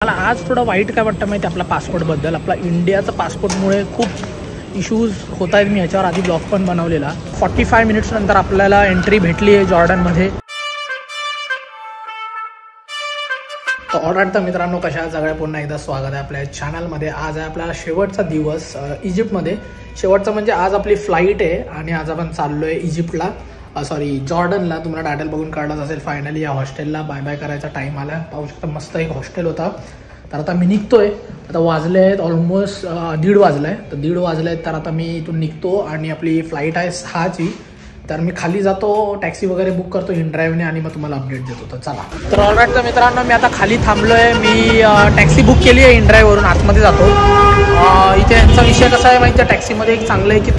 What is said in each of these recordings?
मला आज थोडं वाईट काय वाटतं माहिती आपल्या पासपोर्टबद्दल. आपला इंडियाचा पासपोर्टमुळे खूप इश्यूज होत आहेत. मी ह्याच्यावर आधी ब्लॉग पण बनवलेला. 45 मिनिट्स नंतर आपल्याला एंट्री भेटली आहे जॉर्डनमध्ये. तर ऑलराईट तर मित्रांनो, कशा सगळ्या पुन्हा एकदा स्वागत आहे आपल्या चॅनलमध्ये. आज आहे आपला शेवटचा दिवस इजिप्तमध्ये. शेवटचा म्हणजे आज आपली फ्लाईट आहे आणि आज आपण चाललो आहे इजिप्तला, जॉर्डनला. तुम्हाला टायटल बघून कळलंच असेल. फायनली या हॉस्टेलला बाय बाय करायचा टाईम आला. पाहू शकता मस्त एक हॉस्टेल होता. तर आता मी निघतोय. आता वाजले आहेत ऑलमोस्ट 1:30 वाजला आहे. तर 1:30 वाजले आहेत. तर आता मी इथून निघतो आणि आपली फ्लाईट आहे 6ची. तर मी खाली जातो, टॅक्सी वगैरे बुक करतो इन ड्राईव्हने आणि मग तुम्हाला अपडेट देतो. तर चला. तर ऑलराईट तर मित्रांनो, मी आता खाली थांबलो आहे. मी टॅक्सी बुक केली आहे इन ड्राईव्हवरून. आतमध्ये जातो. इथे यांचा विषय कसा आहे माहिती आहे, टॅक्सीमध्ये एक चांगलं आहे की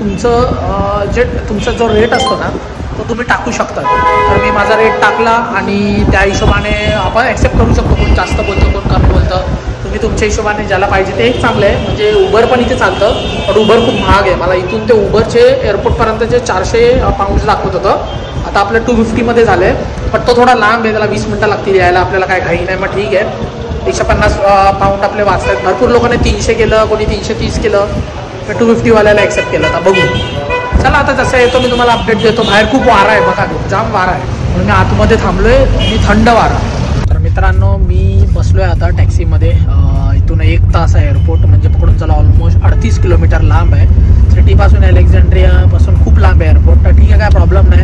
तुमचा जो रेट असतो ना तो तुम्ही टाकू शकता. तर मी माझा रेट टाकला आणि त्या हिशोबाने आपण ॲक्सेप्ट करू शकतो. कोण जास्त बोलतं, कोण कमी बोलतं. तुम्ही तुमच्या हिशोबाने ज्याला पाहिजे ते एक चांगलं आहे. म्हणजे उबर पण इथे चालतं, पण उबर खूप महाग आहे. मला इथून ते उबरचे एअरपोर्टपर्यंतचे 400 पाऊंड दाखवत होतं. आता आपलं 250 झालं आहे. पण तो थोडा लांब आहे, त्याला 20 मिनटं लागतील यायला. आपल्याला काय घाई नाही. मग ठीक आहे, 150 पाऊंड आपले वाचतात. भरपूर लोकांनी 300 केलं, कोणी 330 केलं. तर 250वाल्याला ॲक्सेप्ट केलं. आता बघू. चला आता जसं येतो मी तुम्हाला अपडेट देतो. बाहेर खूप वारा आहे बघा, जाम वारा आहे. म्हणून मी आतमध्ये थांबलो आहे आणि थंड वारा. तर मित्रांनो, मी बसलो आहे आता टॅक्सीमध्ये. इथून 1 तास आहे एअरपोर्ट. म्हणजे पकडून चला ऑलमोस्ट 38 किलोमीटर लांब आहे. सिटीपासून अलेक्झांड्रियापासून खूप लांब आहे एअरपोर्ट. तर ठीक आहे, काय प्रॉब्लेम नाही.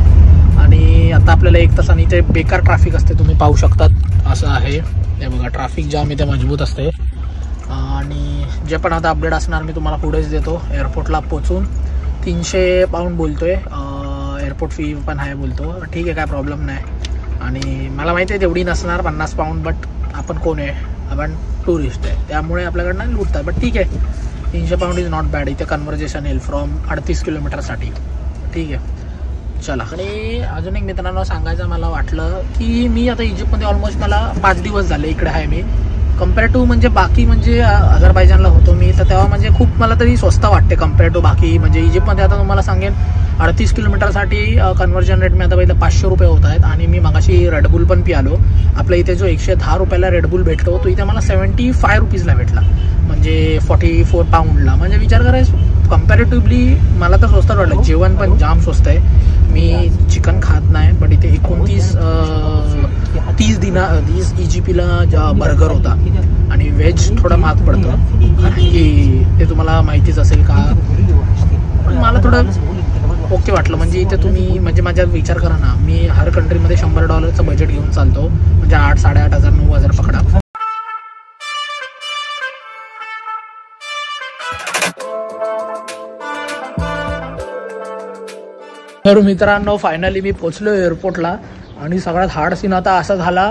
आणि आता आपल्याला 1 तासाने इथे बेकार ट्रॅफिक असते, तुम्ही पाहू शकतात. असं आहे हे बघा, ट्रॅफिक जाम इथे मजबूत असते. आणि जे पण आता अपडेट असणार मी तुम्हाला पुढेच देतो. एअरपोर्टला पोचून 300 पाऊंड बोलतोय. एअरपोर्ट फी पण आहे बोलतो. ठीक आहे, काय प्रॉब्लेम नाही. आणि मला माहिती आहे तेवढी नसणार 50 पाऊंड. बट आपण कोण आहे, आपण टुरिस्ट आहे, त्यामुळे आपल्याकडनं लुटतात. बट ठीक आहे, 300 पाऊंड इज नॉट बॅड. इथे कन्व्हर्जेशन येईल फ्रॉम 38 किलोमीटरसाठी. ठीक आहे, चला. आणि अजून एक मित्रांनो सांगायचं मला वाटलं की मी आता इजिप्तमध्ये ऑलमोस्ट मला 5 दिवस झाले इकडे आहे मी. कम्पेअर टू म्हणजे बाकी म्हणजे अझरबैजानला होतो मी, तर तेव्हा म्हणजे खूप मला तरी स्वस्त वाटते कम्पेअर टू बाकी. म्हणजे इजिप्तमध्ये आता तुम्हाला सांगेन 38 किलोमीटरसाठी कन्व्हर्जन रेट मी आता पहिलं 500 रुपये होत आहेत. आणि मी मगाशी रेडबुल पण पियालो. आपल्या इथे जो 110 रुपयाला रेडबुल भेटतो तो इथे मला 75 रुपीजला भेटला, म्हणजे 44 पाऊंडला. म्हणजे विचार करायचं कम्पॅरेटिव्हली मला तर स्वस्त वाटलं. जेवण पण जाम स्वस्त आहे. मी चिकन खात नाही, बट इथे 30 EGPला बर्गर होता. आणि व्हेज थोडं महाग पडतं, कारण की ते तुम्हाला माहितीच असेल का. पण मला थोडं ओके वाटलं. म्हणजे इथे तुम्ही म्हणजे माझ्या विचार करा ना, मी हर कंट्रीमध्ये $100 बजेट घेऊन चालतो. म्हणजे 8, 8,500, 9,000 पकडा. तर मित्रांनो, फायनली मी पोचलो एअरपोर्टला. आणि सगळ्यात हार्ड सीन आता असा झाला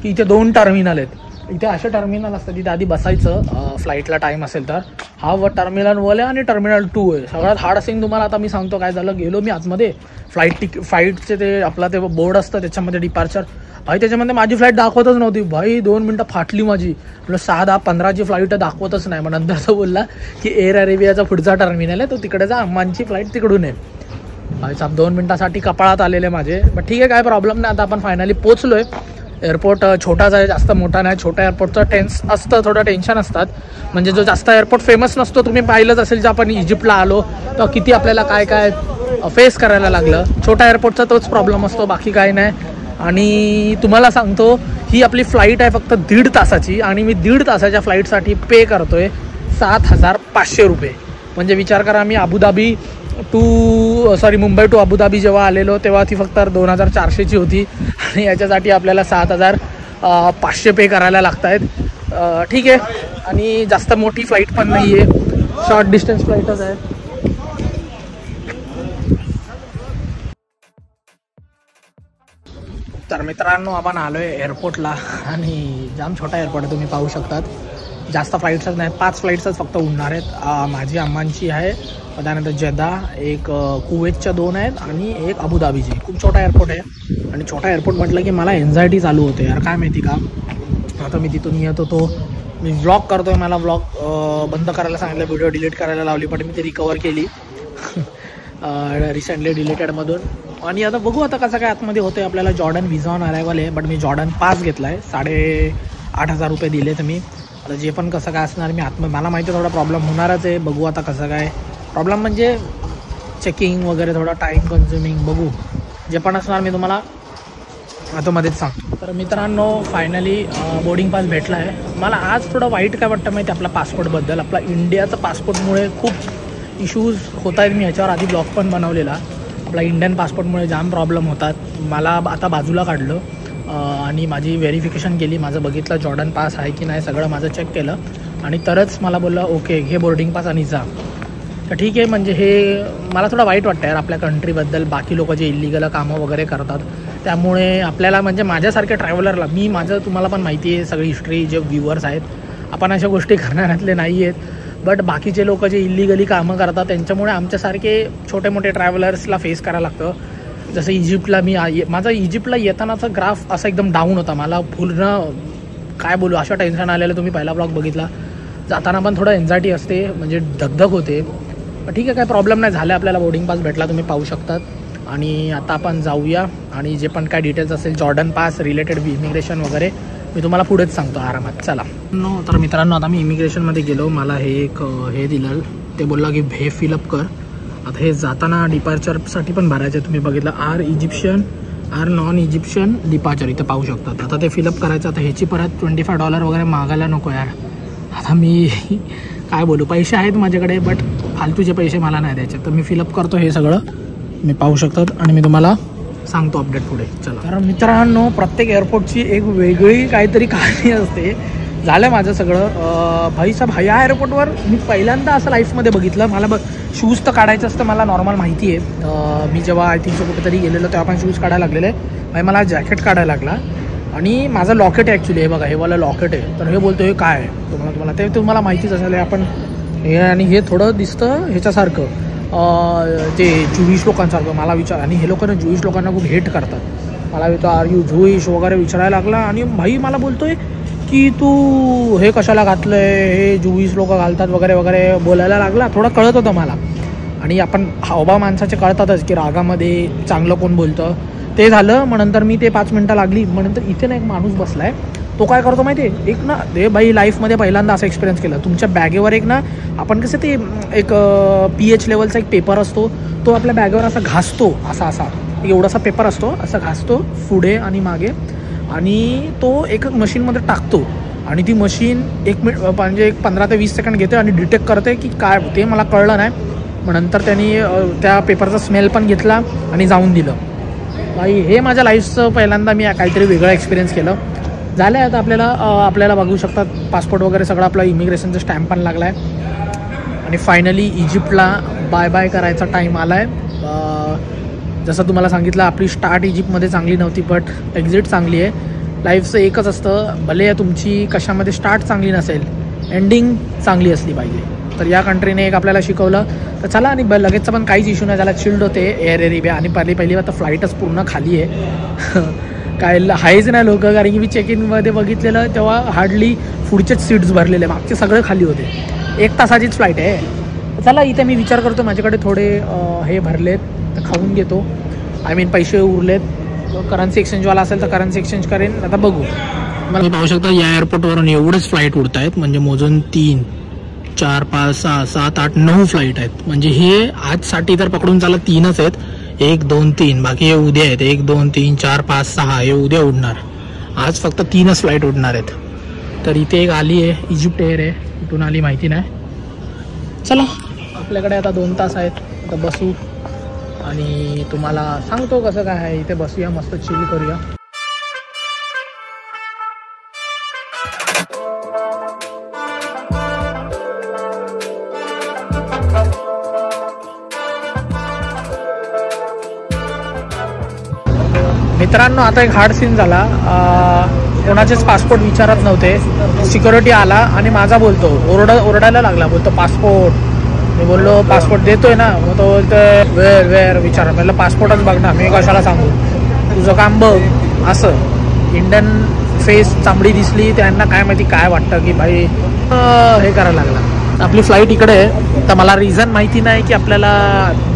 की इथे 2 टर्मिनल आहेत. इथे असे टर्मिनल असतात तिथे आधी बसायचं फ्लाईटला टाईम असेल तर. हा टर्मिनल 1 आहे आणि टर्मिनल 2 आहे. सगळ्यात हार्ड सीन तुम्हाला आता मी सांगतो काय झालं. गेलो मी आतमध्ये, फ्लाईटचे ते आपला ते बोर्ड असतं त्याच्यामध्ये डिपार्चर. भाई त्याच्यामध्ये माझी फ्लाईट दाखवतच नव्हती. भाई 2 मिनटं फाटली माझी. म्हटलं 6, 10, 15ची फ्लाईट दाखवतच नाही. मग नंतर तो बोलला की एअर अरेबियाचा पुढचा टर्मिनल आहे, तो तिकडे जा, अम्मांची फ्लाईट तिकडून आहे. भाई साहेब 2 मिनटासाठी कपाळात आलेले माझे. बट ठीक आहे, काय प्रॉब्लेम नाही. आता आपण फायनली पोचलो आहे. एअरपोर्ट छोटाच आहे, जास्त मोठा नाही. छोट्या एअरपोर्टचं टेन्स असतं, थोडं टेन्शन असतात. म्हणजे जो जास्त एअरपोर्ट फेमस नसतो, तुम्ही पाहिलंच असेल जे आपण इजिप्तला आलो तर किती आपल्याला काय काय फेस करायला लागलं. छोट्या एअरपोर्टचा तोच प्रॉब्लेम असतो, बाकी काय नाही. आणि तुम्हाला सांगतो ही आपली फ्लाईट आहे फक्त 1.5 तासाची. आणि मी 1.5 तासाच्या फ्लाईटसाठी पे करतोय 7,500 रुपये. म्हणजे विचार करा, मी मुंबई टू अबुधाबी जेव्हा आलेलो तेव्हा ती फक्त 2,400ची होती. आणि याच्यासाठी आपल्याला 7,500 पे करायला लागत आहेत. ठीक आहे, आणि जास्त मोठी फ्लाईट पण नाही आहे, शॉर्ट डिस्टन्स फ्लाईटच आहे. तर मित्रांनो, आपण आलो आहे एअरपोर्टला. आणि जाम छोटा एअरपोर्ट आहे, तुम्ही पाहू शकतात. जास्त फ्लाईट्सच नाहीत, 5 फ्लाईट्सच फक्त उडणार आहेत. माझी अम्मांची आहे, त्यानंतर जेदा, एक कुवेतच्या 2 आहेत आणि एक अबुधाबीची. खूप छोटा एअरपोर्ट आहे. आणि छोटा एअरपोर्ट म्हटलं की मला एन्झायटी चालू होते यार. काय माहिती का, आता मी तिथून येत होतो, मी व्लॉग करतोय, मला व्लॉग बंद करायला सांगितलं, व्हिडिओ डिलीट करायला लावली, पण मी ती रिकवर केली रिसेंटली डिलीटेडमधून. आणि आता बघू आता कसं काय आतमध्ये होतं. आपल्याला जॉर्डन व्हिजा ऑन अरायवल आहे, बट मी जॉर्डन पास घेतला आहे. 8,500 रुपये दिले तर मी. आता जे पण कसं काय असणार मी मला माहिती आहे थोडा प्रॉब्लेम होणारच आहे. बघू आता कसं काय प्रॉब्लेम म्हणजे चेकिंग वगैरे थोडा टाईम कन्झ्युमिंग बघू. जे पण असणार मी तुम्हाला आता मध्येच सांगतो. तर मित्रांनो फायनली बोर्डिंग पास भेटला आहे. मला आज थोडं वाईट काय वाटतं माहिती आपल्या पासपोर्टबद्दल. आपला इंडियाचा पासपोर्टमुळे खूप इश्यूज होत आहेत. मी ह्याच्यावर आधी ब्लॉग पण बनवलेला. आपला इंडियन पासपोर्टमुळे जाम प्रॉब्लेम होतात. मला आता बाजूला काढलं आणि माझी व्हेरिफिकेशन केली. माझं बघितलं जॉर्डन पास आहे की नाही सगळं माझं चेक केलं आणि तरच मला बोललं ओके घे बोर्डिंग पास आणि जा. तर ठीक आहे. म्हणजे हे मला थोडं वाईट वाटतं यार आपल्या कंट्रीबद्दल. बाकी लोक जे इलिगल कामं वगैरे करतात त्यामुळे आपल्याला म्हणजे माझ्यासारख्या ट्रॅव्हलरला माझं तुम्हाला पण माहिती आहे सगळी हिस्ट्री जे व्ह्युअर्स आहेत आपण अशा गोष्टी करणाऱ्यातले नाही आहेत. बट बाकीचे लोक जे इलिगली कामं करतात त्यांच्यामुळे आमच्यासारखे छोटे मोठे ट्रॅव्हलर्सला फेस करायला लागतं. जसं इजिप्तला माझा इजिप्तला येतानाचा ग्राफ असा एकदम डाऊन होता. मला पूर्ण काय बोलू अशा टेन्शन आलेलं. तुम्ही पहिला ब्लॉग बघितला. जाताना पण थोडं एन्झायटी असते म्हणजे धगधग होते. ठीक आहे काय प्रॉब्लेम नाही झालं. आपल्याला बोर्डिंग पास भेटला तुम्ही पाहू शकतात. आणि आता आपण जाऊया आणि जे पण काय डिटेल्स असेल जॉर्डन पास रिलेटेड इमिग्रेशन वगैरे मी तुम्हाला पुढेच सांगतो आरामात. चला तर मित्रांनो आता मी इमिग्रेशनमध्ये गेलो. मला हे दिलं. ते बोलला की हे फिलअप कर. आता हे जाताना डिपार्चरसाठी पण भरायचं आहे. तुम्ही बघितलं or Egyptian or non Egyptian departure इथं पाहू शकतात. आता ते फिलअप करायचं. आता ह्याची परत $25 वगैरे मागायला नको यार. आता मी काय बोलू पैसे आहेत माझ्याकडे बट फालतूचे पैसे मला नाही द्यायचे. तर मी फिलअप करतो हे सगळं मी पाहू शकतात आणि मी तुम्हाला सांगतो अपडेट पुढे. चला कारण मित्रांनो प्रत्येक एअरपोर्टची एक वेगळी काहीतरी कहाणी असते. झालं माझं सगळं भाईसाहेब ह्या एअरपोर्टवर मी पहिल्यांदा असं लाईफमध्ये बघितलं. मला शूज तर काढायचं असतं मला नॉर्मल माहिती आहे. मी जेव्हा आय थिंक कुठेतरी गेलेलो तेव्हा पण शूज काढायला लागलेले. भाई मला जॅकेट काढायला लागला आणि माझं लॉकेट आहे ॲक्च्युली. हे बघा हे वाला लॉकेट आहे. तर हे बोलतो हे काय आहे तुम्हाला ते तुम्हाला माहितीच असेल. आपण हे आणि हे थोडं दिसतं ह्याच्यासारखं ते ज्युईश लोकांसारखं मला विचार. आणि हे लोकांना ज्युईश लोकांना खूप हेट करतात. मला विचार आर यू ज्युईश वगैरे विचारायला लागला. आणि भाई मला बोलतोय की तू हे कशाला घातलं आहे हे ज्युईश लोक घालतात वगैरे वगैरे बोलायला लागला. थोडं कळत होतं मला. आणि आपण हावभाव माणसाचे कळतातच की रागामध्ये चांगलं कोण बोलतं ते झालं. मग नंतर मी ते 5 मिनटं लागली. मग नंतर इथे ना एक माणूस बसला आहे. तो काय करतो माहिती आहे एक ना ते बाई लाईफमध्ये पहिल्यांदा असं एक्सपिरियन्स केलं. तुमच्या बॅगेवर एक ना आपण कसं ते एक PH लेवलचा एक पेपर असतो तो आपल्या बॅगेवर असा घासतो. असा एवढासा पेपर असतो असा घासतो पुढे आणि मागे आणि तो एक मशीनमध्ये टाकतो आणि ती मशीन 1 मिनिट म्हणजे 15 ते 20 सेकंड घेते आणि डिटेक्ट करते की काय ते मला कळलं नाही. मग नंतर त्यांनी त्या पेपरचा स्मेल पण घेतला आणि जाऊन दिलं. बाई हे माझ्या लाईफचं पहिल्यांदा मी काहीतरी वेगळं एक्सपिरियन्स केलं. झालं आहे. आता आपल्याला बघू शकतात पासपोर्ट वगैरे सगळं आपला इमिग्रेशनचा स्टॅम्प पण लागला आहे आणि फायनली इजिप्तला बाय बाय करायचा टाईम आला आहे. जसं तुम्हाला सांगितलं आपली स्टार्ट इजिप्तमध्ये चांगली नव्हती बट एक्झिट चांगली आहे. लाईफचं एकच असतं भले तुमची कशामध्ये स्टार्ट चांगली नसेल एंडिंग चांगली असली पाहिजे. तर या कंट्रीने एक आपल्याला शिकवलं. तर चला आणि लगेचचा पण काहीच इश्यू नाही झाला. चिल्ड होते एअर एरिया आणि पहिली आता फ्लाईटच पूर्ण खाली आहे. काय हायच नाही लोक. कारण की मी चेक इनमध्ये बघितलेलं तेव्हा हार्डली पुढचेच सीट्स भरलेले मागचे सगळे खाली होते. 1 तासाचीच फ्लाईट आहे. चला इथे मी विचार करतो माझ्याकडे थोडे हे भरलेत तर खाऊन घेतो. पैसे उरलेत. करन्सी एक्सचेंजवाला असेल तर करन्सी एक्सचेंज करेन. आता बघू. मला पाहू शकता या एअरपोर्टवरून एवढेच फ्लाईट उडत आहेत. म्हणजे मोजून 3 4 5 6 7 8 9 फ्लाईट आहेत. म्हणजे हे आजसाठी तर पकडून चालत 3च आहेत. 1 2 3 बाकी हे उद्या आहेत. 1 2 3 4 5 6 हे उद्या उडणार. आज फक्त 3च फ्लाईट उडणार आहेत. तर इथे एक आली आहे इजिप्त एअर आहे. कुठून आली माहिती नाही. चला आपल्याकडे आता 2 तास आहेत. आता बसू आणि तुम्हाला सांगतो कसं काय आहे. इथे बसूया मस्त चिल करूया. मित्रांनो आता एक हार्ड सीन झाला. कोणाचेच पासपोर्ट विचारत नव्हते. सिक्युरिटी आला आणि माझा बोलतो ओरडायला लागला. बोलतो पासपोर्ट. मी बोललो पासपोर्ट देतोय ना. मग तो बोलतोय वेळ विचार. म्हटलं पासपोर्टच बघ ना मी कशाला सांगू तुझं काम बघ. असं इंडियन फेस चांबडी दिसली त्यांना काय माहिती काय वाटतं की भाई हे करायला लागला. आपली फ्लाईट इकडे आहे. तर मला रिझन माहिती नाही की आपल्याला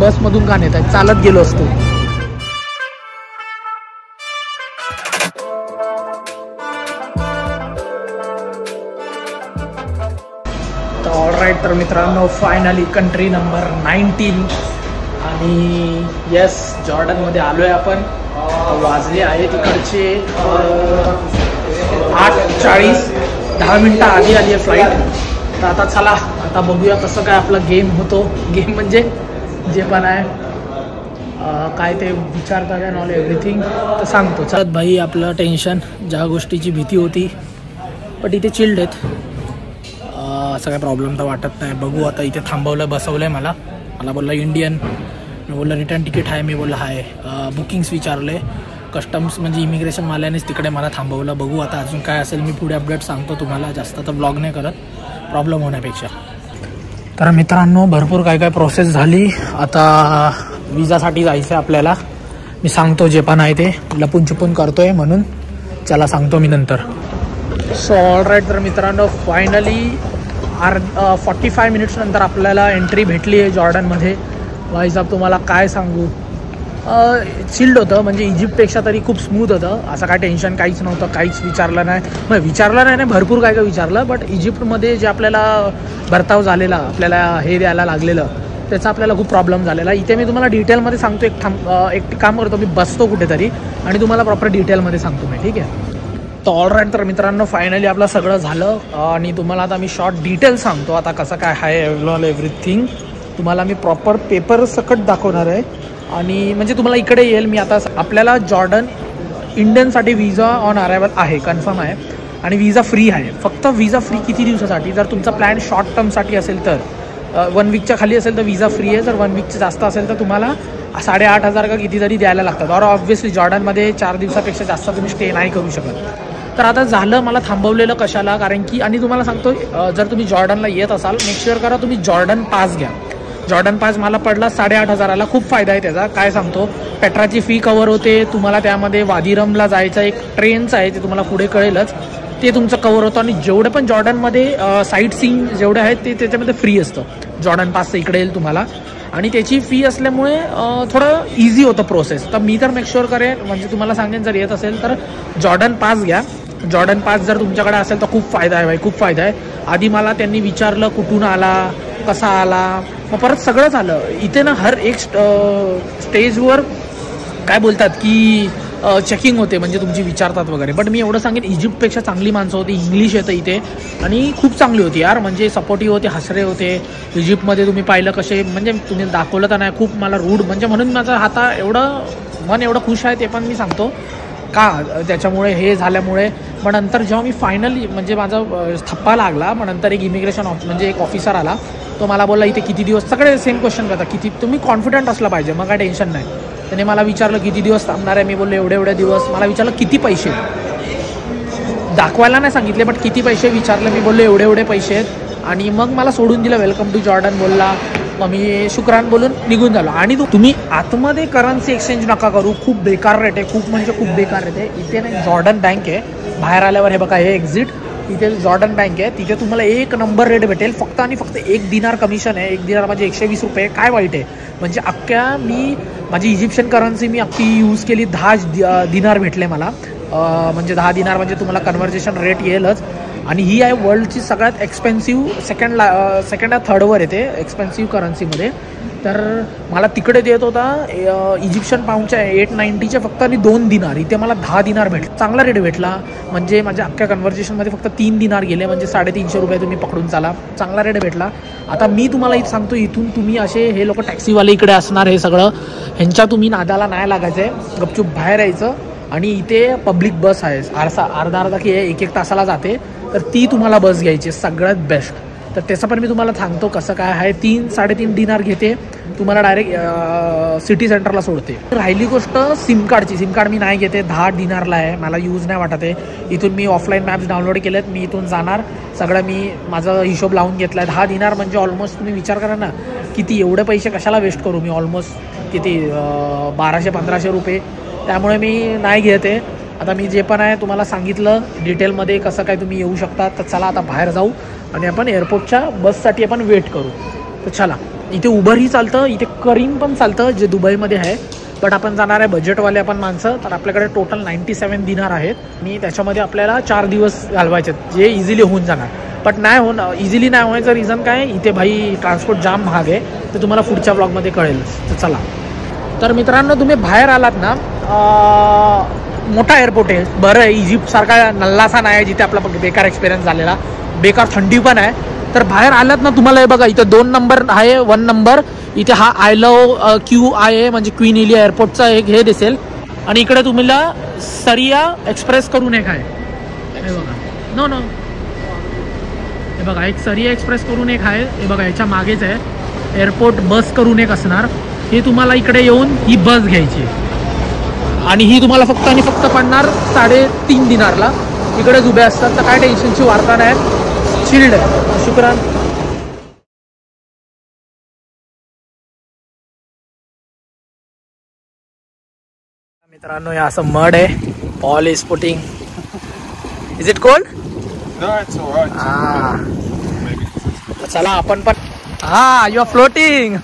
बसमधून का नेत आहेत. चालत गेलो असतो. तर ऑलराईट, तर मित्रांनो फायनली कंट्री नंबर 19 आणि येस जॉर्डनमध्ये आलो आहे आपण. वाजले आहे तिकडचे 8:40, 10 मिनटं आधी आली आहे फ्लाईट. तर आता चला आता बघूया कसं काय आपला गेम होतो. गेम म्हणजे जे पण आहे काय ते विचारतात अँड ऑल एव्हरीथिंग तर सांगतो. चलत भाई आपलं टेन्शन ज्या गोष्टीची भीती होती पण इथे चिल्ड आहेत. असं काय प्रॉब्लेम तर वाटत नाही. बघू आता इथे थांबवलं बसवलं आहे मला बोलला इंडियन, मी बोललं रिटर्न तिकीट आहे, मी बोललं आहे. बुकिंग्स विचारले कस्टम्स म्हणजे इमिग्रेशनवाल्यानेच तिकडे मला थांबवलं. बघू आता अजून काय असेल मी पुढे अपडेट सांगतो तुम्हाला. जास्त तर ब्लॉग नाही करत प्रॉब्लेम होण्यापेक्षा. तर मित्रांनो भरपूर काय प्रोसेस झाली. आता विजासाठी जायचं आहे आपल्याला. मी सांगतो जे पण आहे ते लपून छुपून करतो आहे म्हणून चला सांगतो मी नंतर. सो ऑलराईट, तर मित्रांनो फायनली 45 मिनिट्स नंतर आपल्याला एंट्री भेटली आहे जॉर्डनमध्ये. भाईसाहेब तुम्हाला काय सांगू, चिल्ड होतं म्हणजे इजिप्तपेक्षा तरी खूप स्मूथ होतं. असं काय टेन्शन काहीच नव्हतं, काहीच विचारलं नाही भरपूर काय विचारलं. बट इजिप्तमध्ये जे आपल्याला बर्ताव झालेला, आपल्याला हे द्यायला लागलेलं त्याचा आपल्याला खूप प्रॉब्लेम झालेला. इथे मी तुम्हाला डिटेलमध्ये सांगतो. एक काम करतो मी, बसतो कुठेतरी आणि तुम्हाला प्रॉपर डिटेलमध्ये सांगतो मी, ठीक आहे. तर ऑलराईट, तर मित्रांनो फायनली आपलं सगळं झालं आणि तुम्हाला आता मी शॉर्ट डिटेल सांगतो आता कसं काय आहे एव्हरीथिंग. तुम्हाला मी प्रॉपर पेपर सकट दाखवणार आहे आणि म्हणजे तुम्हाला इकडे येईल मी. आता आपल्याला जॉर्डन इंडियनसाठी विजा ऑन अरायवल आहे, कन्फर्म आहे आणि विजा फ्री आहे. फक्त विजा फ्री किती दिवसासाठी, जर तुमचा प्लॅन शॉर्ट टर्मसाठी असेल तर 1 वीकच्या खाली असेल तर विजा फ्री आहे. जर 1 वीकचं जास्त असेल तर तुम्हाला 8,500 का किती तरी द्यायला लागतात. और ऑब्व्हियसली जॉर्डनमध्ये 4 दिवसापेक्षा जास्त तुम्ही स्टे नाही करू शकत. तर आता झालं मला थांबवलेलं कशाला, कारण की आणि तुम्हाला सांगतो जर तुम्ही जॉर्डनला येत असाल मेक शुअर करा तुम्ही जॉर्डन पास घ्या. जॉर्डन पास मला पडला 8,500ला. खूप फायदा आहे त्याचा. काय सांगतो, पेट्राची फी कवर होते तुम्हाला. त्यामध्ये वादिरमला जायचं एक ट्रेनचं आहे ते तुम्हाला पुढे कळेलच, ते तुमचं कवर होतं. आणि जेवढे पण जॉर्डनमध्ये साईट सीइंग जेवढे आहेत ते त्याच्यामध्ये फ्री असतं. जॉर्डन पासचं इकडे येईल तुम्हाला आणि त्याची फी असल्यामुळे थोडं इझी होतं प्रोसेस. तर मी तर मेक शुअर करेन म्हणजे तुम्हाला सांगेन जर येत असेल तर जॉर्डन पास घ्या. जॉर्डन पास जर तुमच्याकडे असेल तर खूप फायदा आहे भाई, खूप फायदा आहे. आधी मला त्यांनी विचारलं कुठून आला, कसा आला, मग परत सगळंच आलं. इथे ना हर एक स्टेजवर काय बोलतात की चेकिंग होते म्हणजे तुमची विचारतात वगैरे. बट मी एवढं सांगेन इजिप्तपेक्षा चांगली माणसं होती, इंग्लिश येतं इथे आणि खूप चांगली होती यार. म्हणजे सपोर्टिव्ह होते, हसरे होते. इजिप्तमध्ये तुम्ही पाहिलं कसे म्हणजे तुम्ही दाखवलं तर नाही, खूप मला रूड म्हणजे म्हणून माझं आता एवढं मन एवढं खुश आहे ते पण मी सांगतो का त्याच्यामुळे हे झाल्यामुळे. मग नंतर जेव्हा मी फायनली म्हणजे माझा थप्पा लागला मग नंतर एक इमिग्रेशन म्हणजे एक ऑफिसर आला. तो मला बोलला इथे किती दिवस, सगळे सेम क्वेश्चन करतात किती, तुम्ही कॉन्फिडंट असला पाहिजे मग काय टेन्शन नाही. त्याने मला विचारलं किती दिवस थांबणार आहे, मी बोललो एवढे दिवस. मला विचारलं किती पैसे, दाखवायला नाही सांगितले बट किती पैसे विचारले. मी बोललो एवढे पैसे आहेत आणि मग मला सोडून दिलं. वेलकम टू जॉर्डन बोलला. मग मी शुक्रान बोलून निघून झालो. आणि तुम्ही आतमध्ये करन्सी एक्सचेंज नका करू, खूप बेकार रेट आहे, खूप म्हणजे खूप बेकार रेट आहे. इथे ना जॉर्डन बँक आहे, बाहेर आल्यावर हे बघा हे एक्झिट, इथे जॉर्डन बँक आहे. तिथे तुम्हाला 1 नंबर रेट भेटेल. फक्त आणि फक्त 1 दिनार कमिशन आहे. 1 दिनार म्हणजे 120 रुपये. काय वाईट आहे म्हणजे अख्ख्या मी माझी इजिप्शियन करन्सी मी अख्खी यूज केली, 10 दिनार भेटले मला. म्हणजे 10 दिनार म्हणजे तुम्हाला कन्व्हर्जेशन रेट येईलच. आणि ही आहे वर्ल्डची सगळ्यात एक्सपेन्सिव्ह सेकंड थर्डवर येते एक्सपेन्सिव्ह करन्सीमध्ये. तर मला तिकडे देत होता इजिप्शियन पाऊंडच्या 890चे फक्त आणि 2 दिनार. इथे मला 10 दिनार भेटले. चांगला रेट भेटला म्हणजे माझ्या अख्ख्या कन्व्हर्जेशनमध्ये फक्त 3 दिनार गेले म्हणजे 350 रुपये तुम्ही पकडून चाला. चांगला रेट भेटला. आता मी तुम्हाला इथं सांगतो इथून तुम्ही असे हे लोक टॅक्सीवाले इकडे असणार हे सगळं ह्यांच्या तुम्ही नादाला नाही लागायचं आहे, गपचूप बाहेर यायचं. आणि इथे पब्लिक बस आहे अर्धा की 1-1 तासाला जाते, तर ती तुम्हाला बस घ्यायची सगळ्यात बेस्ट. तर त्याचं पण मी तुम्हाला सांगतो कसं काय आहे. 3-3.5 दिनार घेते तुम्हाला डायरेक्ट सिटी सेंटरला सोडते. राहिली गोष्ट सिम कार्डची. सिम कार्ड मी नाही घेते, 10 दिनारला आहे, मला यूज नाही वाटत आहे. इथून मी ऑफलाईन मॅप्स डाउनलोड केलेत, मी इथून जाणार सगळं मी माझा हिशोब लावून घेतला आहे. 10 दिनार म्हणजे ऑलमोस्ट तुम्ही विचार करा ना किती, एवढे पैसे कशाला वेस्ट करू मी, ऑलमोस्ट किती 1200-1500 रुपये. त्यामुळे मी नाही घेते. आता मी जे पण आहे तुम्हाला सांगितलं डिटेलमध्ये कसं काय तुम्ही येऊ शकता. तर चला आता बाहेर जाऊ आणि आपण एअरपोर्टच्या बससाठी आपण वेट करू. तर चला, इथे उबरही चालतं, इथे करीम पण चालतं जे दुबईमध्ये आहे. बट आपण जाणार आहे बजेटवाले आपण माणसं. तर आपल्याकडे टोटल 97 दिनार आहेत आणि त्याच्यामध्ये आपल्याला 4 दिवस घालवायचे जे इझिली होऊन जाणार. बट नाही होणं इझिली नाही व्हायचं रिझन काय इथे भाई ट्रान्सपोर्ट जाम महाग आहे, ते तुम्हाला पुढच्या ब्लॉगमध्ये कळेलच. तर चला. तर मित्रांनो तुम्ही बाहेर आलात ना, मोठा एअरपोर्ट आहे, बरं आहे. इजिप्तसारखा नल्लासा नाही आहे जिथे आपला बेकार एक्सपिरियन्स झालेला, बेकार थंडी पण आहे. तर बाहेर आलात ना तुम्हाला हे बघा इथे 2 नंबर आहे, 1 नंबर इथे हा आय लव QIA म्हणजे क्वीन एलिया एअरपोर्टचा एक हे दिसेल. आणि इकडे तुम्हाला सरिया एक्सप्रेस करून एक आहे, हे बघा. नो हे बघा एक सरिया एक्सप्रेस करून एक आहे, हे बघा याच्या मागेच आहे. एअरपोर्ट बस करून एक असणार, हे तुम्हाला इकडे येऊन ही बस घ्यायची आणि ही तुम्हाला फक्त आणि फक्त पडणार 3.5 दिनारला. इकडेच उभे असतात, तर काय टेन्शनची वार्ता नाही, चिल्ड आहे. शुक्रान. मित्रांनो हे असं मड आहे, all is putting. Is it cold? No, it's alright. चला आपण पण. You are floating.